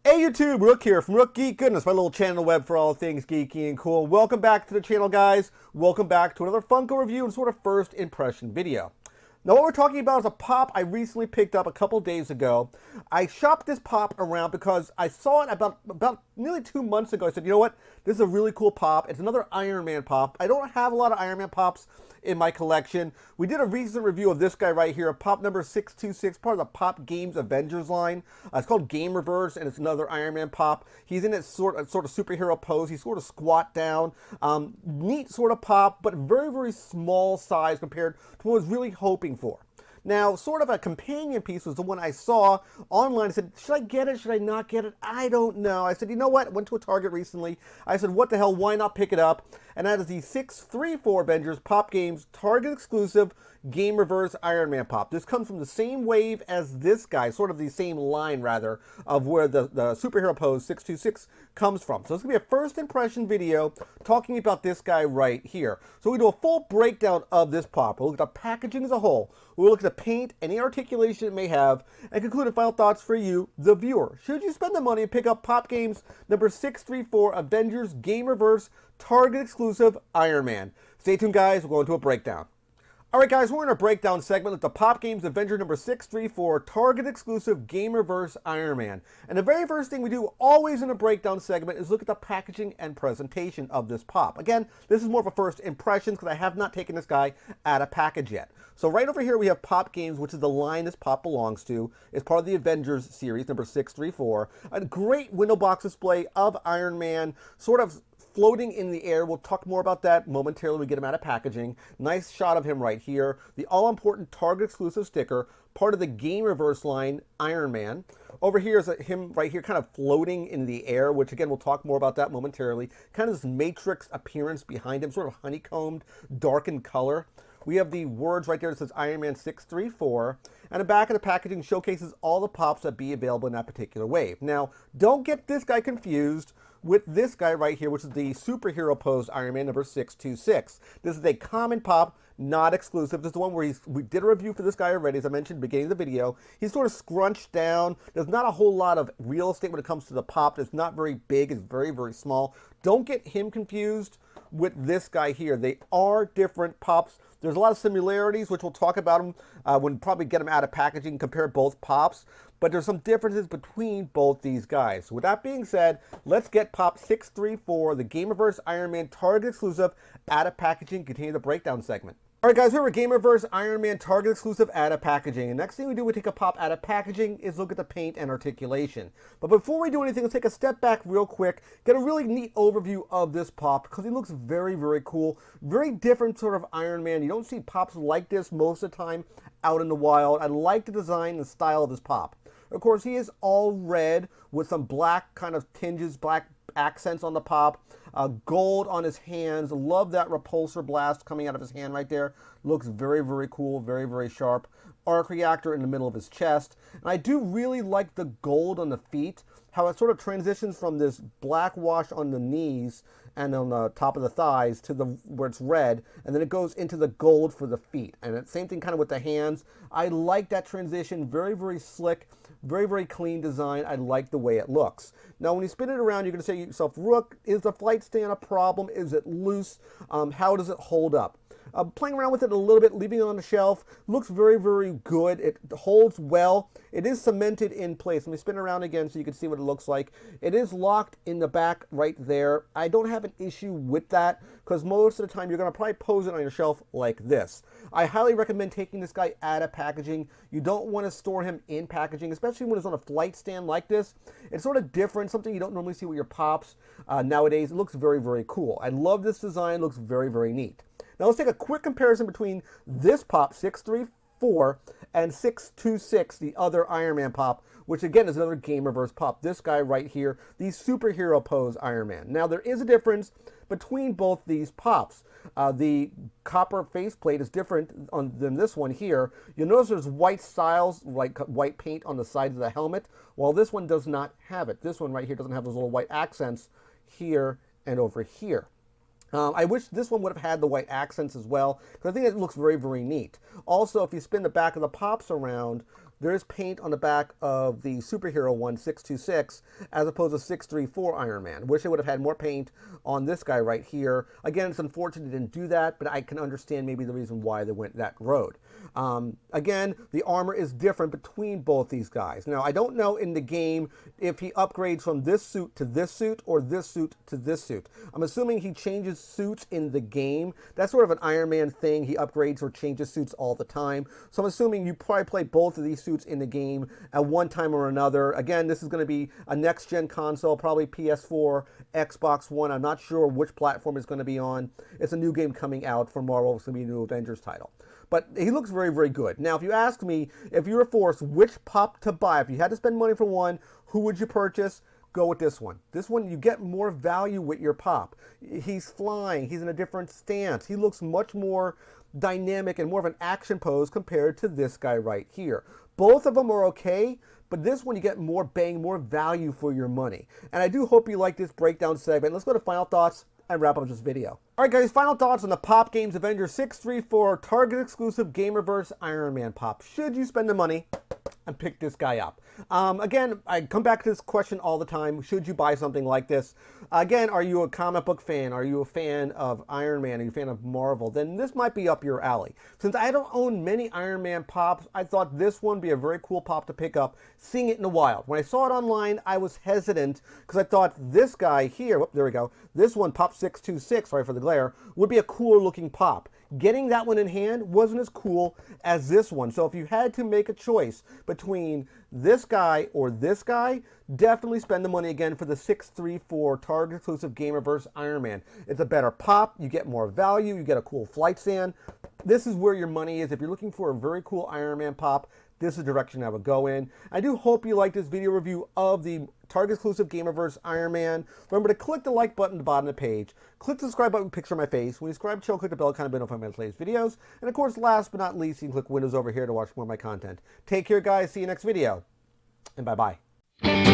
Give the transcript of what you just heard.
Hey YouTube, Rook here from Rook Geek Goodness, my little channel web for all things geeky and cool. Welcome back to the channel, guys. Welcome back to another Funko review and sort of first impression video. Now what we're talking about is a pop I recently picked up a couple days ago. I shopped this pop around because I saw it about nearly 2 months ago. I said, you know what, this is a really cool pop. It's another Iron Man pop. I don't have a lot of Iron Man pops in my collection. We did a recent review of this guy right here, pop number 626, part of the Pop Games Avengers line. It's called Gamerverse, and it's another Iron Man pop. He's in its sort of superhero pose. He's sort of squat down. Neat sort of pop, but very, very small size compared to what I was really hoping for. Now, sort of a companion piece was the one I saw online. I said, should I get it? Should I not get it? I don't know. I said, you know what? I went to a Target recently. I said, what the hell? Why not pick it up? And that is the 634 Avengers Pop Games Target Exclusive Gamerverse Iron Man Pop. This comes from the same wave as this guy, sort of the same line, rather, of where the superhero pose 626 comes from. So it's going to be a first impression video talking about this guy right here. So we do a full breakdown of this pop. We'll look at the packaging as a whole. We'll look at the paint, any articulation it may have, and conclude with final thoughts for you, the viewer. Should you spend the money and pick up Pop Games number 634 Avengers Gamerverse Target Exclusive Iron Man? Stay tuned, guys. We'll go into a breakdown. Alright guys, we're in our breakdown segment with the Pop Games Avenger number 634 Target Exclusive Gamerverse Iron Man. And the very first thing we do always in a breakdown segment is look at the packaging and presentation of this pop. Again, this is more of a first impression because I have not taken this guy out of package yet. So right over here we have Pop Games, which is the line this pop belongs to. It's part of the Avengers series, number 634. A great window box display of Iron Man, sort of floating in the air. We'll talk more about that momentarily when we get him out of packaging. Nice shot of him right here. The all-important Target exclusive sticker, part of the Gamerverse line, Iron Man. Over here is him right here kind of floating in the air, which again, we'll talk more about that momentarily. Kind of this Matrix appearance behind him, sort of honeycombed, darkened color. We have the words right there that says Iron Man 634, and the back of the packaging showcases all the pops that be available in that particular wave. Now, don't get this guy confused with this guy right here, which is the superhero pose Iron Man number 626. This is a common pop, not exclusive. This is the one where we did a review for this guy already, as I mentioned at the beginning of the video. He's sort of scrunched down. There's not a whole lot of real estate when it comes to the pop. It's not very big. It's very, very small. Don't get him confused with this guy here. They are different pops. There's a lot of similarities, which we'll talk about them when we probably get them out of packaging, compare both pops. But there's some differences between both these guys. So with that being said, let's get Pop 634, the Gamerverse Iron Man Target exclusive, out of packaging. Continue the breakdown segment. Alright guys, we're Gamerverse Iron Man Target exclusive out of packaging. And next thing we do when we take a pop out of packaging is look at the paint and articulation. But before we do anything, let's take a step back real quick, get a really neat overview of this pop because he looks very, very cool. Very different sort of Iron Man. You don't see pops like this most of the time out in the wild. I like the design and style of this pop. Of course, he is all red with some black kind of tinges, black accents on the pop, gold on his hands. Love that repulsor blast coming out of his hand right there. Looks very, very cool, very, very sharp. Arc reactor in the middle of his chest. And I do really like the gold on the feet, how it sort of transitions from this black wash on the knees and on the top of the thighs to the where it's red, and then it goes into the gold for the feet. And it's same thing kind of with the hands. I like that transition. Very, very slick, very, very clean design. I like the way it looks. Now, when you spin it around, you're going to say to yourself, Rook, is the flight stand a problem? Is it loose? How does it hold up? Playing around with it a little bit, leaving it on the shelf, looks very, very good. It holds well. It is cemented in place. Let me spin it around again so you can see what it looks like. It is locked in the back right there. I don't have an issue with that because most of the time you're going to probably pose it on your shelf like this. I highly recommend taking this guy out of packaging. You don't want to store him in packaging, especially when it's on a flight stand like this. It's sort of different, something you don't normally see with your pops nowadays. It looks very, very cool. I love this design. It looks very, very neat. Now let's take a quick comparison between this pop, 634, and 626, the other Iron Man pop, which again is another Gamerverse pop. This guy right here, the superhero pose Iron Man. Now there is a difference between both these pops. The copper faceplate is different than this one here. You'll notice there's white styles, like white paint on the sides of the helmet, while this one does not have it. This one right here doesn't have those little white accents here and over here. I wish this one would have had the white accents as well, because I think it looks very, very neat. Also, if you spin the back of the pops around, there is paint on the back of the superhero one, 626, as opposed to 634 Iron Man. Wish they would have had more paint on this guy right here. Again, it's unfortunate they didn't do that, but I can understand maybe the reason why they went that road. Again, the armor is different between both these guys. Now, I don't know in the game if he upgrades from this suit to this suit or this suit to this suit. I'm assuming he changes suits in the game. That's sort of an Iron Man thing. He upgrades or changes suits all the time. So I'm assuming you probably play both of these suits in the game at one time or another. Again, this is going to be a next-gen console, probably PS4, Xbox One. I'm not sure which platform it's going to be on. It's a new game coming out for Marvel. It's going to be a new Avengers title. But he looks very, very good. Now, if you ask me, if you were forced which pop to buy, if you had to spend money for one, who would you purchase? Go with this one. This one, you get more value with your pop. He's flying. He's in a different stance. He looks much more dynamic and more of an action pose compared to this guy right here. Both of them are okay, but this one you get more bang, more value for your money. And I do hope you like this breakdown segment. Let's go to final thoughts and wrap up this video. All right, guys, final thoughts on the Pop Games Avengers 634 Target Exclusive Gamerverse Iron Man Pop. Should you spend the money and pick this guy up? Again, I come back to this question all the time. Should you buy something like this? Again, are you a comic book fan? Are you a fan of Iron Man? Are you a fan of Marvel? Then this might be up your alley. Since I don't own many Iron Man pops, I thought this one would be a very cool pop to pick up, seeing it in the wild. When I saw it online, I was hesitant because I thought this guy here, whoop, there we go, this one, Pop 626, sorry for the glare, would be a cooler looking pop. Getting that one in hand wasn't as cool as this one. So if you had to make a choice between this guy or this guy, definitely spend the money again for the 634 Target Exclusive Gamerverse Iron Man. It's a better pop, you get more value, you get a cool flight stand. This is where your money is. If you're looking for a very cool Iron Man pop, this is the direction I would go in. I do hope you like this video review of the Target Exclusive Gamerverse Iron Man. Remember to click the like button at the bottom of the page. Click the subscribe button, picture of my face. When you subscribe to the channel, click the bell icon to be notified when I latest videos. And of course, last but not least, you can click Windows over here to watch more of my content. Take care, guys. See you next video. And bye-bye.